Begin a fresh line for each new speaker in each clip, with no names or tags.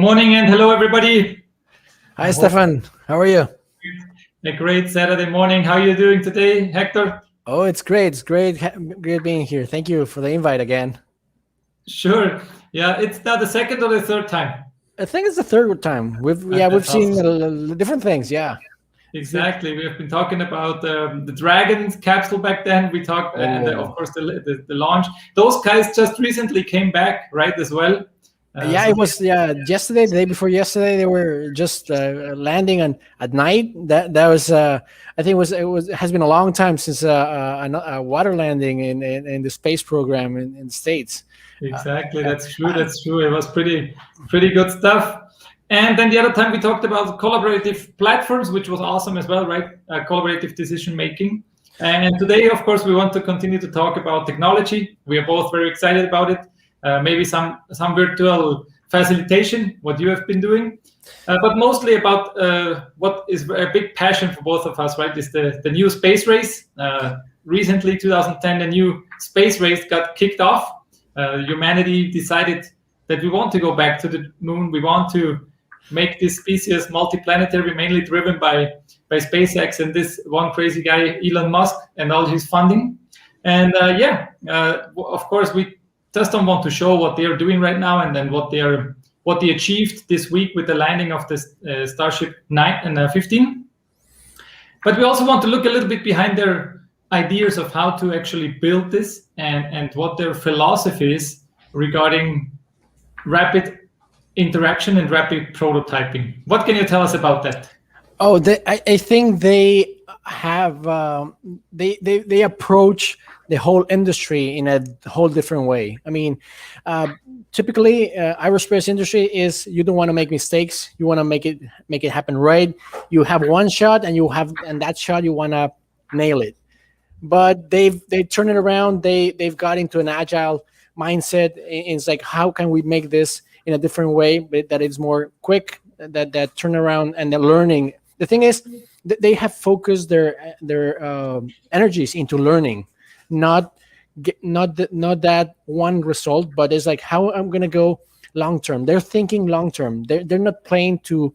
Good morning and hello, everybody.
Hi, Stefan. How are you?
A great Saturday morning. How are you doing today, Hector?
Oh, it's great. It's great, great being here. Thank you for the invite again.
Sure. Yeah, it's now the second or the third time.
I think it's the third time. We've
That's
seen
awesome.
different things. Yeah.
Exactly. We have been talking about the Dragon capsule back then. We talked, and of course the launch. Those guys just recently came back, right, as well.
Yeah, it was yesterday, the day before yesterday. They were just landing at night. That was I think it has been a long time since a water landing in the space program in the States.
Exactly, that's true. That's true. It was pretty good stuff. And then the other time we talked about collaborative platforms, which was awesome as well, right? Collaborative decision making. And today, of course, we want to continue to talk about technology. We are both very excited about it. Maybe some virtual facilitation, what you have been doing, but mostly about what is a big passion for both of us, right? Is the new space race. Recently, 2010, the new space race got kicked off. Humanity decided that we want to go back to the moon. We want to make this species multiplanetary, mainly driven by SpaceX and this one crazy guy, Elon Musk, and all his funding. And of course, we just don't want to show what they are doing right now and then what they achieved this week with the landing of the Starship 9 and 15. But we also want to look a little bit behind their ideas of how to actually build this and what their philosophy is regarding rapid interaction and rapid prototyping. What can you tell us about that?
Oh, I think they have they approach the whole industry in a whole different way. I mean, typically, aerospace industry is you don't want to make mistakes. You want to make it happen right. You have one shot, and that shot you want to nail it. But they turn it around. They've got into an agile mindset. It's like, how can we make this in a different way, but that is more quick, that turnaround and the learning. The thing is, they have focused their energies into learning, not that one result, but it's like how I'm gonna go long term. They're thinking long term. They're not playing to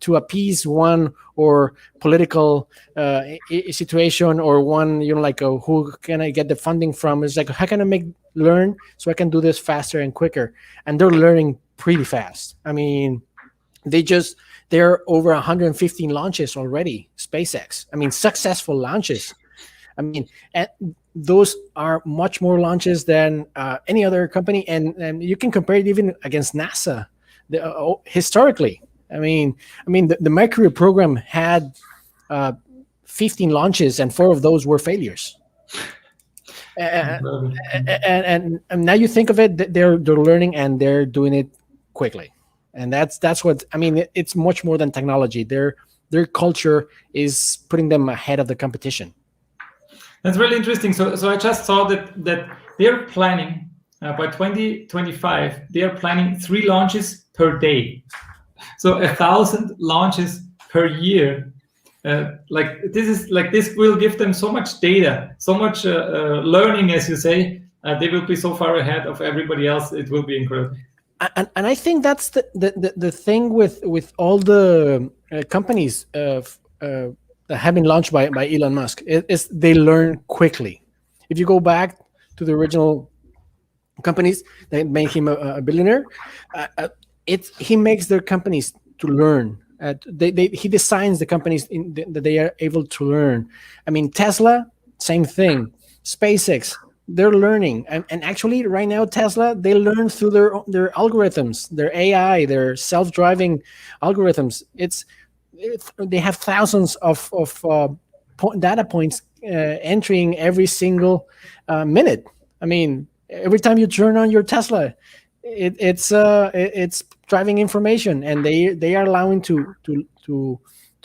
appease one or political situation or one, like who can I get the funding from. It's like, how can I learn so I can do this faster and quicker? And they're learning pretty fast. I mean, they're over 115 launches already, SpaceX. I mean, successful launches. I mean, and those are much more launches than any other company, and you can compare it even against NASA. Historically, I mean, the Mercury program had 15 launches, and 4 of those were failures. And now you think of it, they're learning and they're doing it quickly, and that's what I mean. It's much more than technology. Their culture is putting them ahead of the competition.
That's really interesting. So I just saw that they're planning by 2025. They are planning 3 launches per day, so 1,000 launches per year. This will give them so much data, so much learning, as you say. They will be so far ahead of everybody else. It will be incredible.
And I think that's the thing with all the companies that have been launched by Elon Musk is they learn quickly. If you go back to the original companies that made him a billionaire, he makes their companies to learn. He designs the companies that they are able to learn. I mean, Tesla, same thing. SpaceX, they're learning, and actually right now Tesla, they learn through their algorithms, their AI, their self-driving algorithms. They have thousands of data points entering every single minute. I mean, every time you turn on your Tesla, it's driving information, and they are allowing to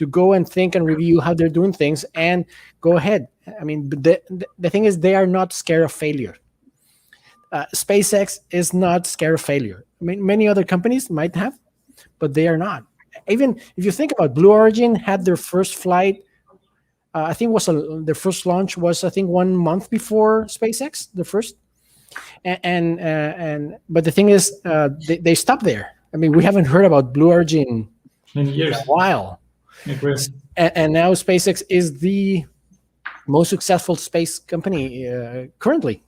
go and think and review how they're doing things and go ahead. I mean, the thing is, they are not scared of failure. SpaceX is not scared of failure. I mean, many other companies might have, but they are not. Even if you think about Blue Origin, had their first flight, I think their first launch was 1 month before SpaceX, the first. But the thing is, they stopped there. I mean, we haven't heard about Blue Origin
in
in
years.
a while.
I agree.
And now SpaceX is the most successful space company currently.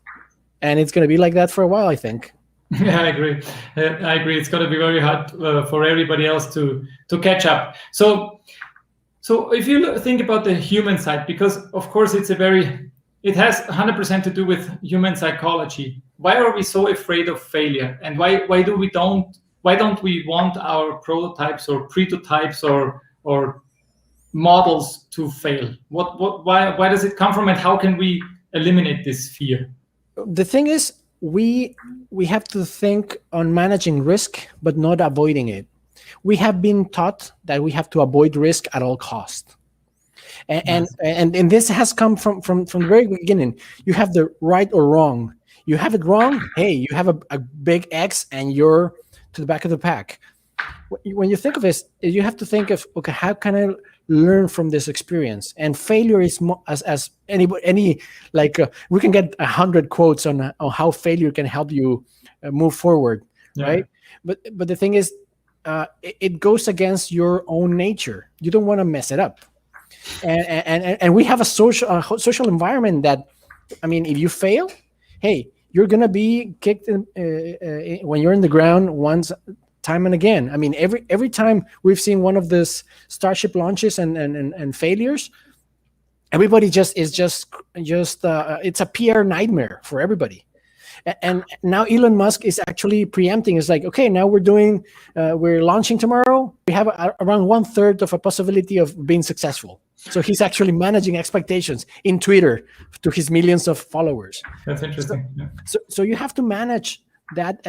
And it's going to be like that for a while, I think.
Yeah, I agree. I agree. It's going to be very hard for everybody else to catch up. So if you think about the human side, because of course it has 100% to do with human psychology. Why are we so afraid of failure, and why don't we want our prototypes or prototypes or models to fail? Why does it come from, and how can we eliminate this fear?
The thing is, we have to think on managing risk, but not avoiding it. We have been taught that we have to avoid risk at all costs. And this has come from the very beginning. You have the right or wrong. You have it wrong, hey, you have a big X and you're to the back of the pack. When you think of this, you have to think of, okay, how can I learn from this experience? And failure is as any like we can get 100 quotes on how failure can help you move forward, right? But the thing is, it goes against your own nature. You don't want to mess it up, and we have a social environment that, I mean, if you fail, hey, you're gonna be kicked when you're in the ground once. Time and again. I mean, every time we've seen one of these Starship launches and failures, everybody it's a PR nightmare for everybody. And now Elon Musk is actually preempting. It's like, okay, now we're launching tomorrow. We have around 1/3 of a possibility of being successful. So he's actually managing expectations in Twitter to his millions of followers.
That's interesting.
So you have to manage that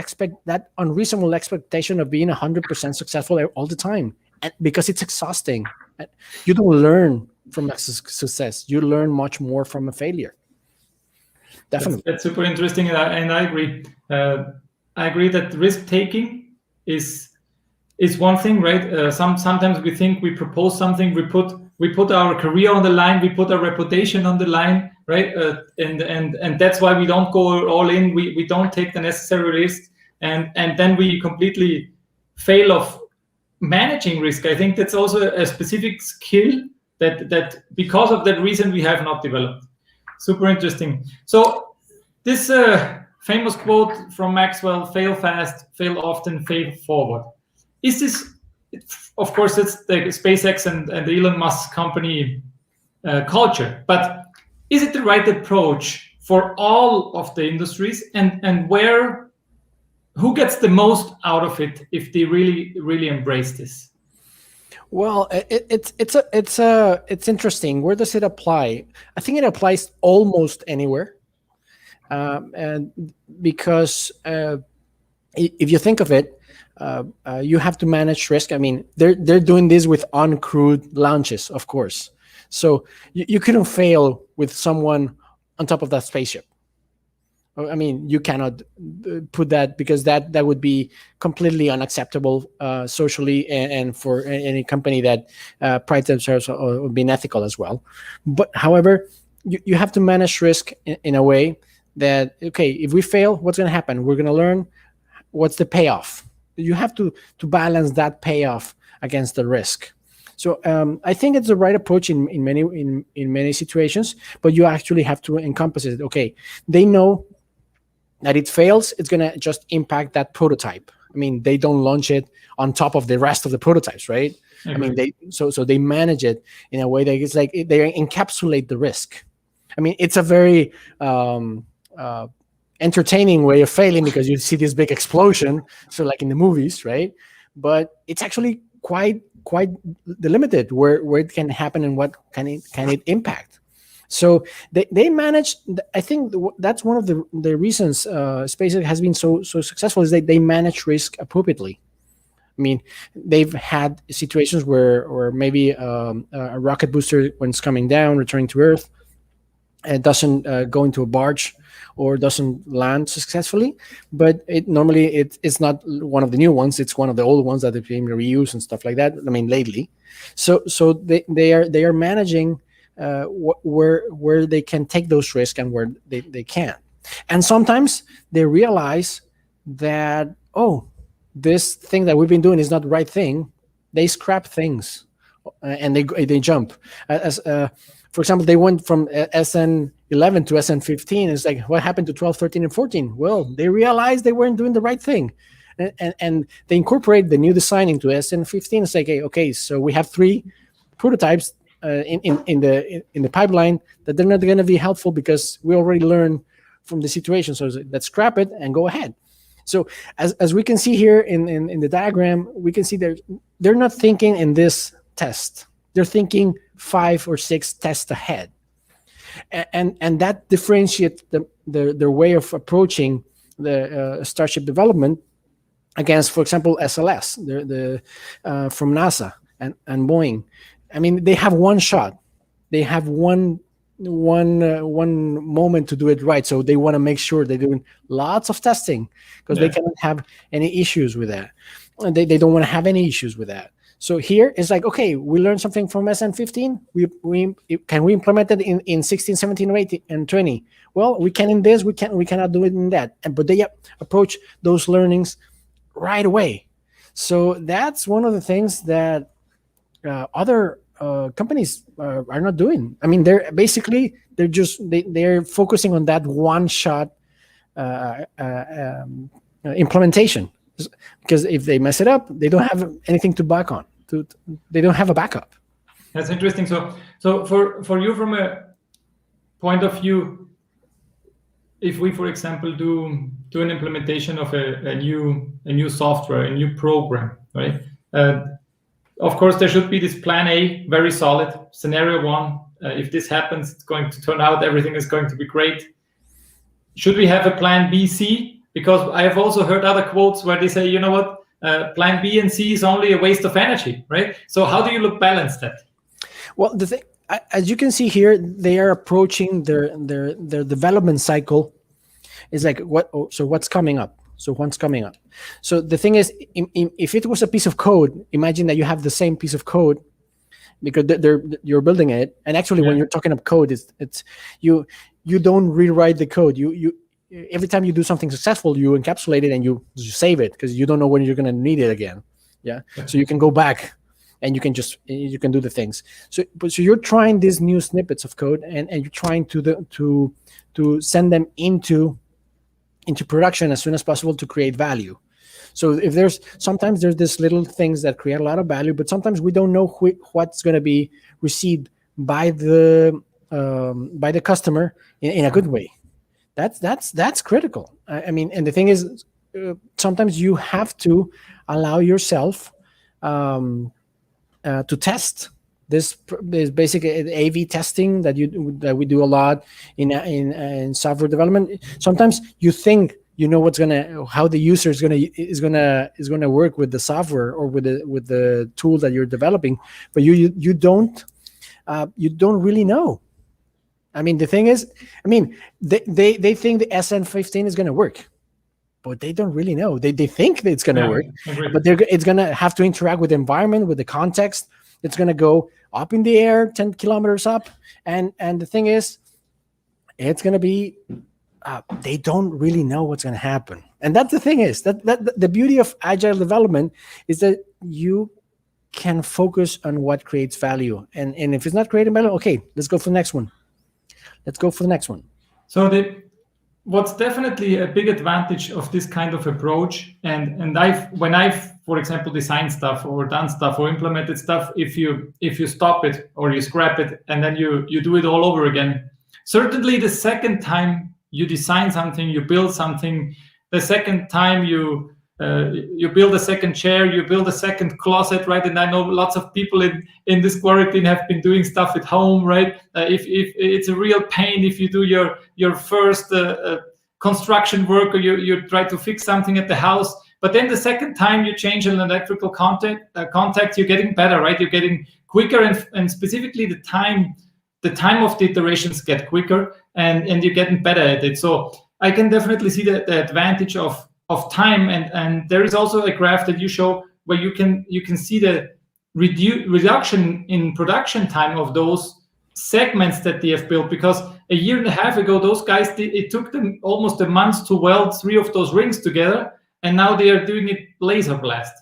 unreasonable expectation of being 100% successful all the time, and because it's exhausting. You don't learn from a success. You learn much more from a failure. Definitely.
That's super interesting, and I agree. I agree that risk taking is one thing, right? Sometimes we think we propose something, we put our career on the line, we put our reputation on the line, right? And that's why we don't go all in. We don't take the necessary risk, and then we completely fail of managing risk. I think that's also a specific skill that because of that reason we have not developed. Super interesting. So this famous quote from Maxwell: "Fail fast, fail often, fail forward." Is this? Of course, it's the SpaceX and the Elon Musk company culture, but is it the right approach for all of the industries, and who gets the most out of it if they really embrace this?
Well, it's interesting. Where does it apply? I think it applies almost anywhere, and because if you think of it, you have to manage risk. I mean, they're doing this with uncrewed launches, of course. So you couldn't fail with someone on top of that spaceship. I mean, you cannot put that, because that would be completely unacceptable socially, and for any company that prides themselves on being ethical as well. But however, you have to manage risk in a way that, okay, if we fail, what's going to happen? We're going to learn. What's the payoff? You have to balance that payoff against the risk. So I think it's the right approach in many situations, but you actually have to encompass it. Okay, they know that it fails, it's going to just impact that prototype. I mean, they don't launch it on top of the rest of the prototypes, right? Mm-hmm. I mean, they manage it in a way that it's like they encapsulate the risk. I mean, it's a very entertaining way of failing, because you see this big explosion, so like in the movies, right? But it's actually quite delimited where it can happen and what can it impact. So they manage. I think that's one of the reasons SpaceX has been so successful, is that they manage risk appropriately. I mean, they've had situations where maybe a rocket booster, when it's coming down, returning to Earth, it doesn't go into a barge or doesn't land successfully, but normally it's not one of the new ones. It's one of the old ones that they're being reused and stuff like that. I mean, lately, so they are managing where they can take those risks and where they can't. And sometimes they realize that, oh, this thing that we've been doing is not the right thing, they scrap things and they jump. For example, they went from SN11 to SN15. It's like, what happened to 12, 13, and 14? Well, they realized they weren't doing the right thing. And they incorporate the new design into SN15. It's like, okay, so we have 3 prototypes in the pipeline that they're not going to be helpful because we already learned from the situation. So let's scrap it and go ahead. So as we can see here in the diagram, we can see they're not thinking in this test. They're thinking 5 or 6 tests ahead, and that differentiates their way of approaching the Starship development against, for example, SLS, from NASA and Boeing. I mean, they have one shot. They have one moment to do it right. So they want to make sure they're doing lots of testing because they cannot have any issues with that. And they don't want to have any issues with that. So here it's like, okay, we learned something from SN15. Can we implement it in 16, 17, or 18, and 20? Well, we can in this. We cannot do it in that. But they approach those learnings right away. So that's one of the things that other companies are not doing. I mean, they're focusing on that one shot implementation, because if they mess it up, they don't have anything to back on. They don't have a backup.
That's interesting. So for you, from a point of view, if we, for example, do an implementation of a new software, a new program, right? Of course, there should be this plan A, very solid. Scenario 1, if this happens, it's going to turn out, everything is going to be great. Should we have a plan B, C? Because I have also heard other quotes where they say, you know what, plan B and C is only a waste of energy, right? So how do you balance that?
Well, the thing, as you can see here, they are approaching their development cycle. It's like, what's coming up? So what's coming up? So the thing is, if it was a piece of code, imagine that you have the same piece of code because you're building it. And actually, when you're talking about code, it's you don't rewrite the code. You every time you do something successful, you encapsulate it and you save it because you don't know when you're going to need it again. Yeah. So you can go back and you can do the things. So you're trying these new snippets of code and you're trying to send them into production as soon as possible to create value. So if sometimes there's this little things that create a lot of value, but sometimes we don't know what's going to be received by the customer in a good way. That's critical. I mean, and the thing is, sometimes you have to allow yourself to test. This basic AV testing that we do a lot in software development. Sometimes you think you know how the user is gonna work with the software or with the tool that you're developing, but you don't really know. I mean, the thing is, they think the SN15 is gonna work, but they don't really know. They think that it's gonna work, but it's gonna have to interact with the environment, with the context. It's going to go up in the air, 10 kilometers up. And the thing is, it's going to be, they don't really know what's going to happen. And that's the thing is, that the beauty of agile development is that you can focus on what creates value. And if it's not creating value, okay, let's go for the next one.
So what's definitely a big advantage of this kind of approach, and when I've, for example, designed stuff or done stuff or implemented stuff, if you stop it or you scrap it and then you do it all over again, certainly the second time you design something, you build something, the second time you build a second chair, you build a second closet, right? And I know lots of people in this quarantine have been doing stuff at home, right? If it's a real pain if you do your first construction work or you try to fix something at the house, but then the second time you change an electrical contact, you're getting better, right? You're getting quicker, and specifically the time of the iterations get quicker, and you're getting better at it. So I can definitely see the advantage of time, and there is also a graph that you show where you can see the reduction in production time of those segments that they have built, because a year and a half ago those guys it took them almost a month to weld 3 of those rings together, and now they are doing it laser blast.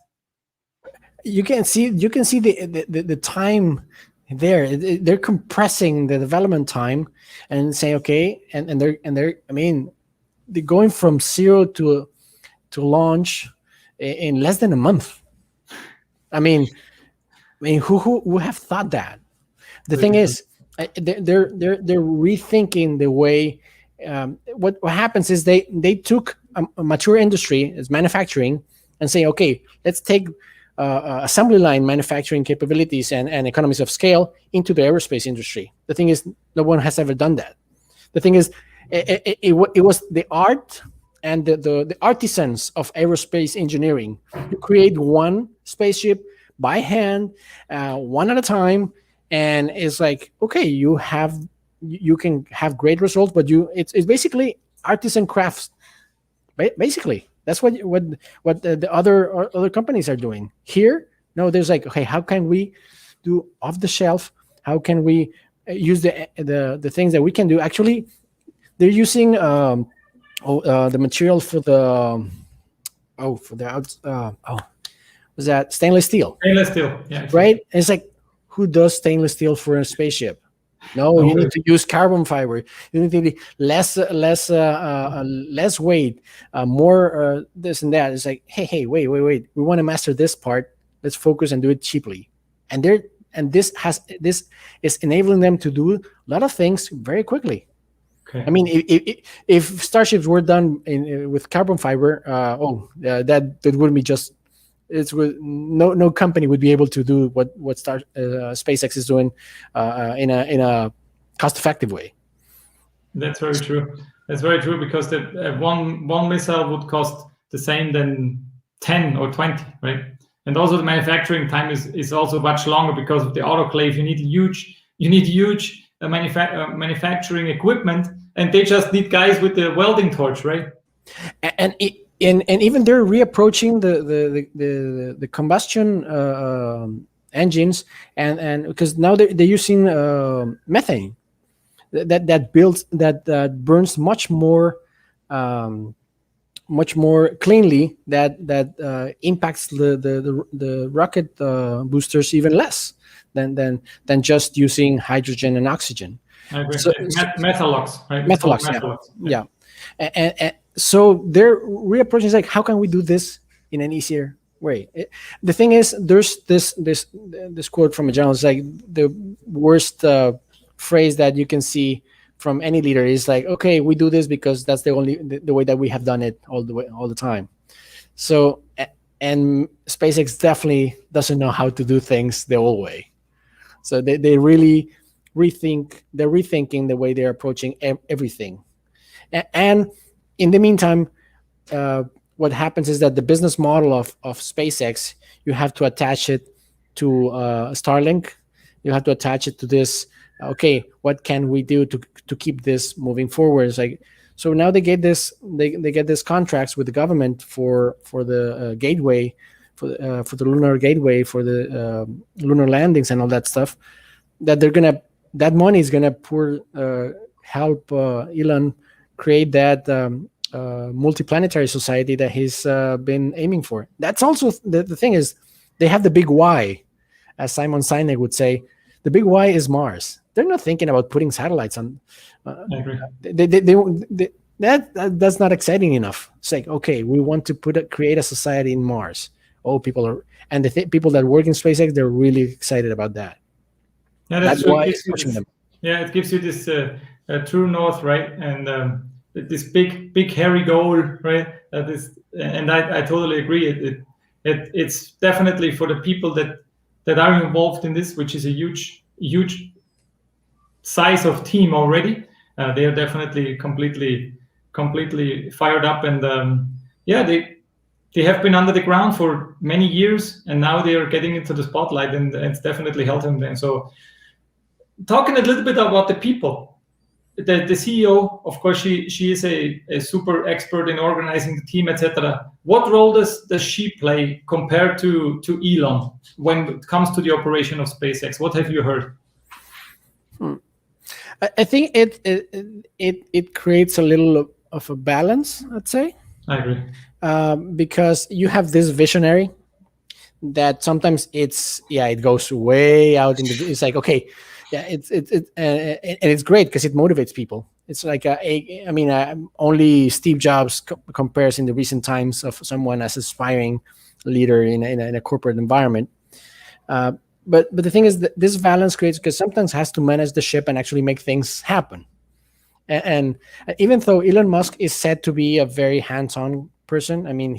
You can see the time there. They're compressing the development time and saying, okay, and they're I mean, they're going from zero to launch in less than a month. I mean, who have thought that? The thing is, they're rethinking the way. What happens is they took a mature industry as manufacturing and say, okay, let's take assembly line manufacturing capabilities and economies of scale into the aerospace industry. The thing is, no one has ever done that. The thing is, it was the art and the artisans of aerospace engineering who create one spaceship by hand, one at a time, and it's like, okay, you can have great results, but it's basically artisan crafts. Basically, that's what the other companies are doing. Here, no, there's like, okay, how can we do off the shelf? How can we use the things that we can do? Actually, they're using the material for the was that stainless steel?
Stainless steel, yeah.
Right? And it's like, who does stainless steel for a spaceship? No, you need to use carbon fiber. You need to be less weight, more this and that. It's like, hey, wait. We want to master this part. Let's focus and do it cheaply. And this is enabling them to do a lot of things very quickly. Okay. I mean, if starships were done with carbon fiber, that wouldn't be just. No company would be able to do what SpaceX is doing in a cost-effective way.
That's very true. That's very true, because the one missile would cost the same than 10 or 20, right? And also the manufacturing time is also much longer because of the autoclave. You need huge manufacturing equipment, and they just need guys with the welding torch, right?
And even they're reapproaching the combustion engines, and because now they're using methane that burns much more cleanly, that impacts the rocket boosters even less than just using hydrogen and oxygen.
I agree. So, Methalox, right?
Methalox, yeah. And so they're reapproaching. It's like, how can we do this in an easier way? The thing is, there's this quote from a general. It's like the worst phrase that you can see from any leader is like, okay, we do this because that's the way that we have done it all the time. So, and SpaceX definitely doesn't know how to do things the old way. So they really they're rethinking the way they're approaching everything. And in the meantime, what happens is that the business model of SpaceX, you have to attach it to Starlink. You have to attach it to this. Okay, what can we do to keep this moving forward? It's like, so now they get this contracts with the government for the gateway, for the lunar gateway, for the lunar landings and all that stuff. That money is gonna help Elon create that multiplanetary society that he's been aiming for. That's also the thing is, they have the big why, as Simon Sinek would say. The big why is Mars. They're not thinking about putting satellites on. I agree. That's not exciting enough. It's like, okay, we want to create a society in Mars. People are, and the people that work in SpaceX, they're really excited about that.
Yeah, that's why it's pushing them. Yeah, it gives you this true north, right? And this big hairy goal, right? And I totally agree. It's definitely for the people that are involved in this, which is a huge size of team already. They are definitely completely fired up, and they have been under the ground for many years, and now they are getting into the spotlight, and it's definitely helping them. So, talking a little bit about the people, the CEO, of course, she is a super expert in organizing the team, etc. What role does she play compared to Elon when it comes to the operation of SpaceX? What have you heard?
I think it creates a little of a balance, I'd say.
I agree.
Because you have this visionary that sometimes it goes way out in the. It's like, okay, yeah, and it's great because it motivates people. It's like only Steve Jobs compares in the recent times of someone as aspiring leader in a corporate environment. But the thing is that this balance creates, because sometimes has to manage the ship and actually make things happen. And even though Elon Musk is said to be a very hands-on person, I mean,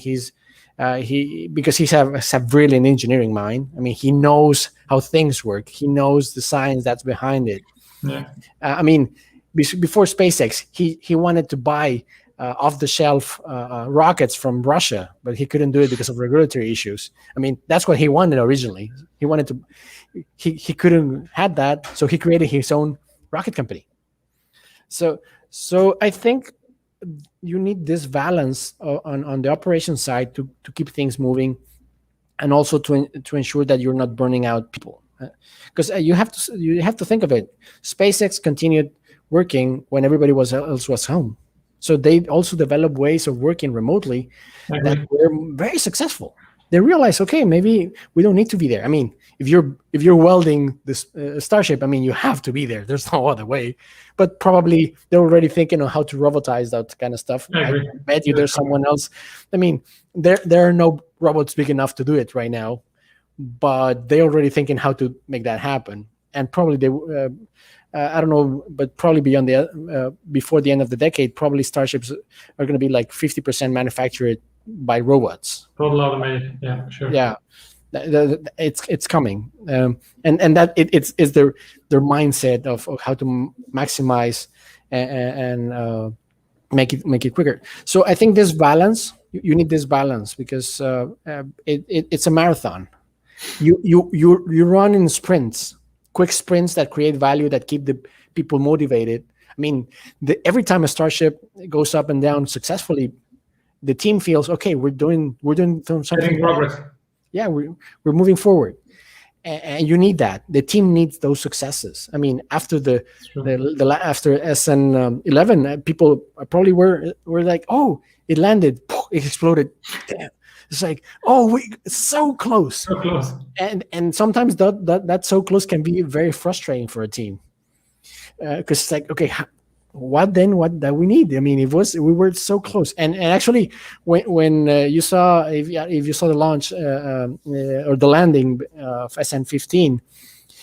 because has a brilliant engineering mind. I mean, he knows how things work. He knows the science that's behind it.
Yeah.
I mean, before SpaceX, he wanted to buy off-the-shelf rockets from Russia, but he couldn't do it because of regulatory issues. I mean, that's what he wanted originally. He wanted to, he couldn't had that, so he created his own rocket company. So I think you need this balance on the operation side to keep things moving, and also to ensure that you're not burning out people, because you have to think of it. SpaceX continued working when everybody else was home, so they also developed ways of working remotely that were very successful. They realized, okay, maybe we don't need to be there. I mean, if you're welding this Starship, I mean, you have to be there. There's no other way. But probably they're already thinking on how to robotize that kind of stuff. I bet you there's someone else. I mean, there are no robots big enough to do it right now, but they're already thinking how to make that happen. And probably they, I don't know, but probably before the end of the decade, probably Starships are going to be like 50% manufactured by robots.
Total automated. Yeah, sure.
Yeah, it's coming, and that it's their mindset of how to maximize and make it quicker. So I think this balance, you need this balance, because it's a marathon. You run in sprints, quick sprints that create value, that keep the people motivated. I mean, every time a Starship goes up and down successfully, the team feels, okay, we're doing something
progress.
Yeah, we're moving forward, and you need that. The team needs those successes. I mean, after after SN11, people probably were like, oh, it landed, it exploded. Damn. It's like, oh, it's so close.
So close.
And sometimes that so close can be very frustrating for a team, because it's like, okay, what that we need? I mean, we were so close. And actually, when you saw, if you saw the launch or the landing of SN15,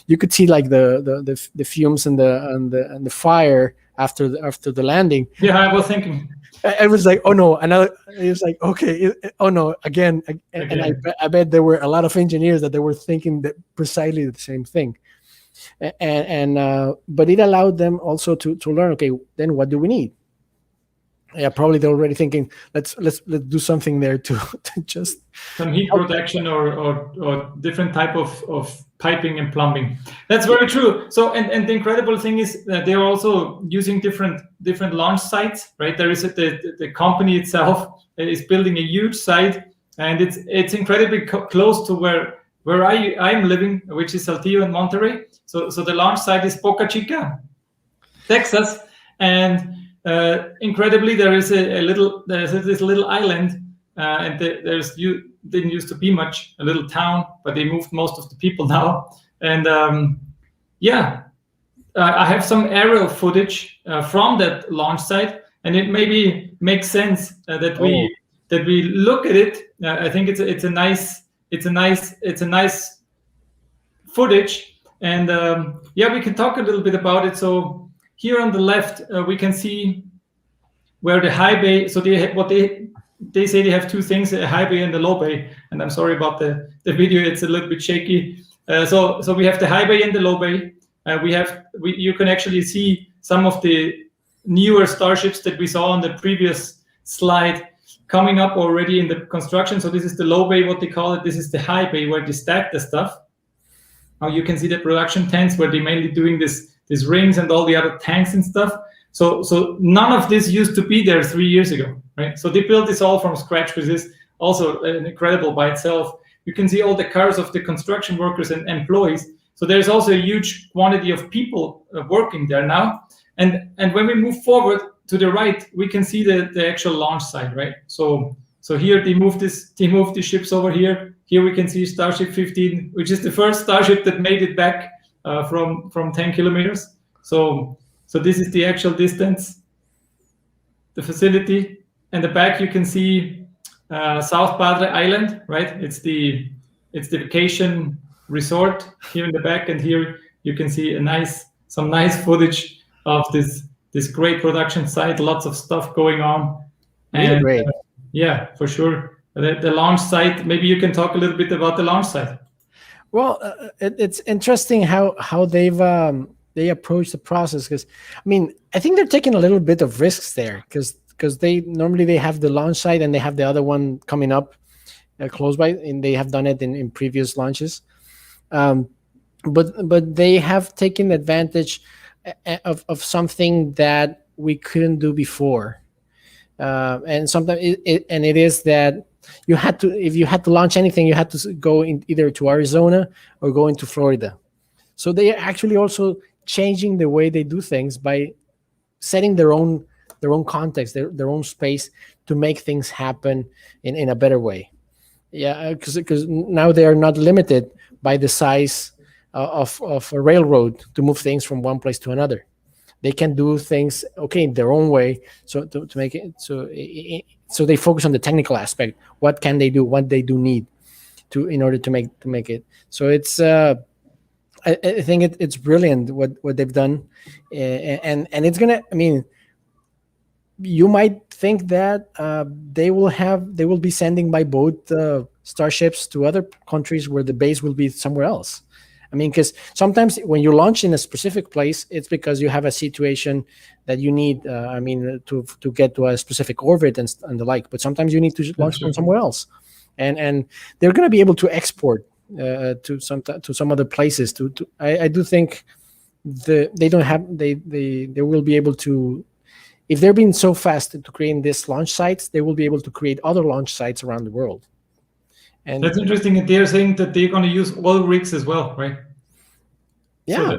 you could see like the fumes and the fire after the landing.
Yeah, I was thinking.
I was like, oh no, another. It was like, okay, oh no, again. And I bet there were a lot of engineers that they were thinking that precisely the same thing. But it allowed them also to learn, okay, then what do we need? Yeah, probably they're already thinking, let's do something there to just
some heat protection or different type of piping and plumbing. That's very true. So and the incredible thing is that they're also using different launch sites, right? There is the company itself is building a huge site, and it's incredibly close to where I'm living, which is Saltillo and Monterrey. So the launch site is Boca Chica, Texas, and incredibly there is this little island, and didn't used to be much, a little town, but they moved most of the people now. And I have some aerial footage from that launch site, and it maybe makes sense that we look at it. I think it's a nice footage, and we can talk a little bit about it. So here on the left, we can see where the high bay. So they say they have two things: a high bay and a low bay. And I'm sorry about the video; it's a little bit shaky. So we have the high bay and the low bay. You can actually see some of the newer Starships that we saw on the previous slide coming up already in the construction. So this is the low bay, what they call it. This is the high bay where they stack the stuff. Now you can see the production tanks where they're mainly doing these rings and all the other tanks and stuff. So none of this used to be there 3 years ago, right? So they built this all from scratch, which is also incredible by itself. You can see all the cars of the construction workers and employees. So there's also a huge quantity of people working there now. And when we move forward to the right, we can see the actual launch site, right? So here they moved the ships over here. Here we can see Starship 15, which is the first Starship that made it back from 10 kilometers. So this is the actual distance, the facility. And the back you can see South Padre Island, right? It's the vacation resort here in the back, and here you can see some nice footage of this great production site. Lots of stuff going on,
really
and
great.
yeah, for sure. The launch site. Maybe you can talk a little bit about the launch site.
Well, it's interesting how they approach the process, because I mean, I think they're taking a little bit of risks there, because they normally have the launch site and they have the other one coming up close by, and they have done it in previous launches. But they have taken advantage of something that we couldn't do before, and sometimes it is that if you had to launch anything, you had to go either to Arizona or go into Florida. So they are actually also changing the way they do things by setting their own context, their own space, to make things happen in a better way. Yeah, because now they are not limited by the size of a railroad to move things from one place to another. They can do things in their own way. So to make it so they focus on the technical aspect. What can they do? What they do need in order to make it. So it's I think it's brilliant what they've done, and it's gonna. I mean, you might think that they will be sending by boat starships to other countries where the base will be somewhere else. I mean, because sometimes when you launch in a specific place, it's because you have a situation that you need. To get to a specific orbit and the like. But sometimes you need to launch from somewhere else, and they're going to be able to export to some other places. I do think they will be able to. If they're being so fast to creating these launch sites, they will be able to create other launch sites around the world. And
that's interesting. And they're saying that they're going to use oil rigs as well, right?
Yeah.
So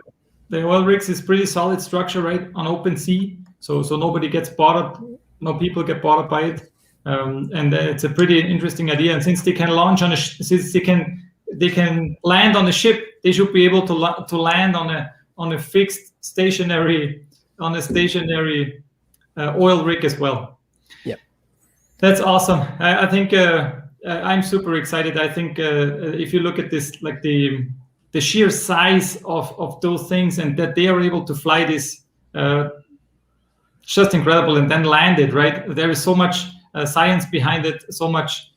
the oil rigs is pretty solid structure, right, on open sea. So nobody gets bothered. No people get bothered by it. And it's a pretty interesting idea. And since they can launch since they can land on a ship, they should be able to land on a fixed stationary oil rig as well.
Yeah,
that's awesome. I think I'm super excited. I think if you look at this, like the sheer size of those things, and that they are able to fly this, just incredible, and then land it, right? There is so much science behind it, so much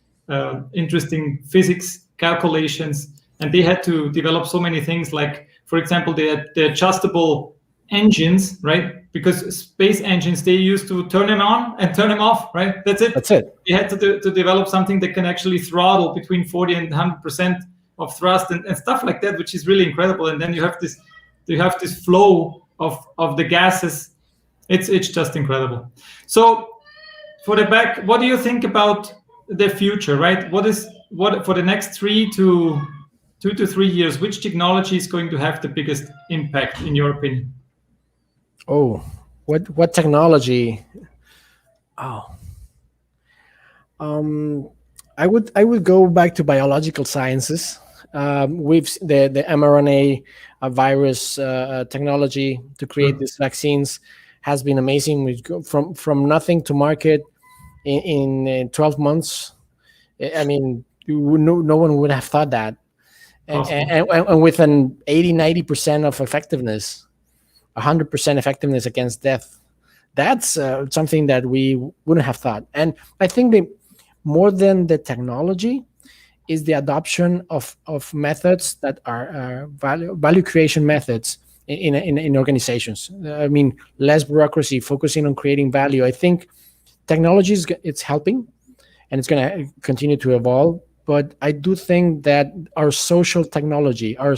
interesting physics calculations, and they had to develop so many things. Like, for example, the adjustable engines, right? Because space engines, they used to turn them on and turn them off, right? That's it. They had to develop something that can actually throttle between 40 and 100% of thrust and stuff like that, which is really incredible. And then you have this flow of the gases. It's just incredible. So for the back, what do you think about the future, right? What for the next 2 to 3 years, which technology is going to have the biggest impact in your opinion?
Oh, what technology? Oh, I would go back to biological sciences. We've the mRNA virus technology to create these vaccines has been amazing. We go from nothing to market in 12 months. I mean, no one would have thought that, and with an 80-90% of effectiveness. 100% effectiveness against death. That's something that we wouldn't have thought. And I think more than the technology is the adoption of methods that are value creation methods in organizations. I mean, less bureaucracy, focusing on creating value. I think technology it's helping, and it's going to continue to evolve. But I do think that our social technology, our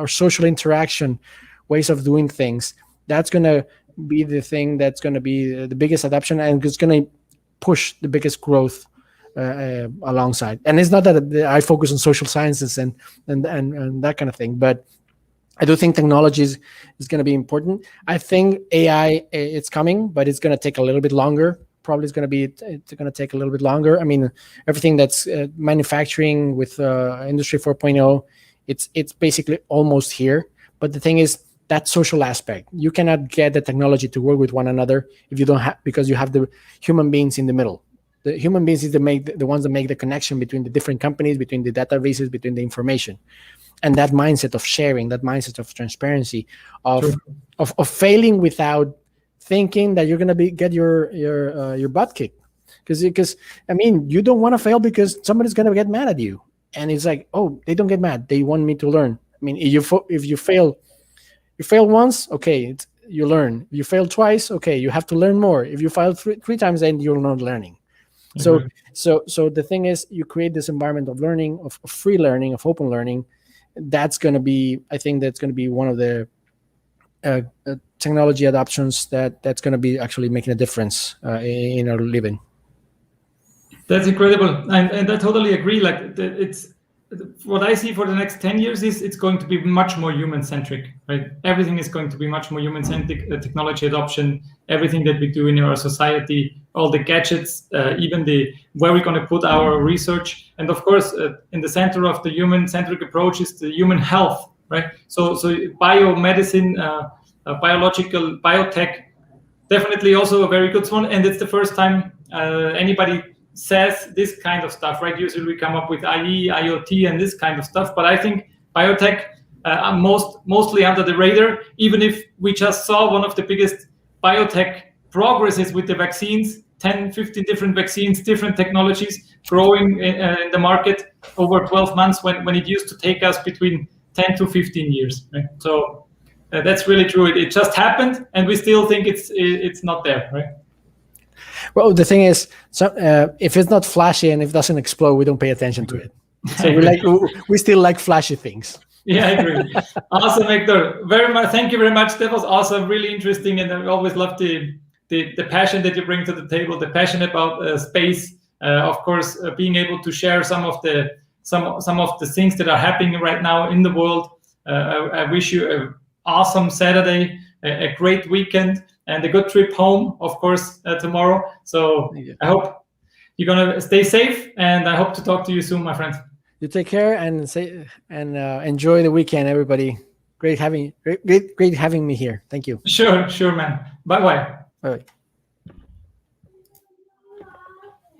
social interaction, ways of doing things, that's going to be the thing that's going to be the biggest adoption, and it's going to push the biggest growth alongside. And it's not that I focus on social sciences and that kind of thing, but I do think technology is going to be important. I think AI, it's coming, but it's going to take a little bit longer. Probably it's going to take a little bit longer. I mean, everything that's manufacturing with Industry 4.0, it's basically almost here. But the thing is, that social aspect, you cannot get the technology to work with one another if you don't have, because you have the human beings in the middle. The human beings is the ones that make the connection between the different companies, between the databases, between the information. And that mindset of sharing, that mindset of transparency, of failing without thinking that you're gonna get your butt kicked, because I mean, you don't want to fail because somebody's gonna get mad at you, and it's like, oh, they don't get mad, they want me to learn. I mean, if you fail once, okay, you learn. If you fail twice, okay, you have to learn more. If you fail three times, then you're not learning. So the thing is, you create this environment of learning, of free learning, of open learning. That's going to be, I think that's going to be one of the technology adoptions that's going to be actually making a difference in our living.
That's incredible, and I totally agree. Like it's what I see for the next 10 years is it's going to be much more human-centric, right? Everything is going to be much more human-centric, technology adoption, everything that we do in our society, all the gadgets, even where we're going to put our research. And of course, in the center of the human-centric approach is the human health, right? So biomedicine, biological, biotech, definitely also a very good one. And it's the first time anybody says this kind of stuff, right? Usually we come up with IE, IoT, and this kind of stuff. But I think biotech are mostly under the radar, even if we just saw one of the biggest biotech progresses with the vaccines, 10, 15 different vaccines, different technologies growing in the market over 12 months when it used to take us between 10 to 15 years. Right? So that's really true. It just happened, and we still think it's not there, right?
Well, the thing is, if it's not flashy and if it doesn't explode, we don't pay attention to it. So we still like flashy things.
Yeah, I agree. Awesome, Hector. Very much. Thank you very much. That was awesome, really interesting, and I always love the passion that you bring to the table, the passion about space. Of course, being able to share some of the things that are happening right now in the world. I wish you an awesome Saturday, a great weekend, and a good trip home, of course, tomorrow. So I hope you're gonna stay safe, and I hope to talk to you soon, my friend.
You take care and enjoy the weekend, everybody. Great having me here. Thank you.
Sure, man. Bye.
Bye.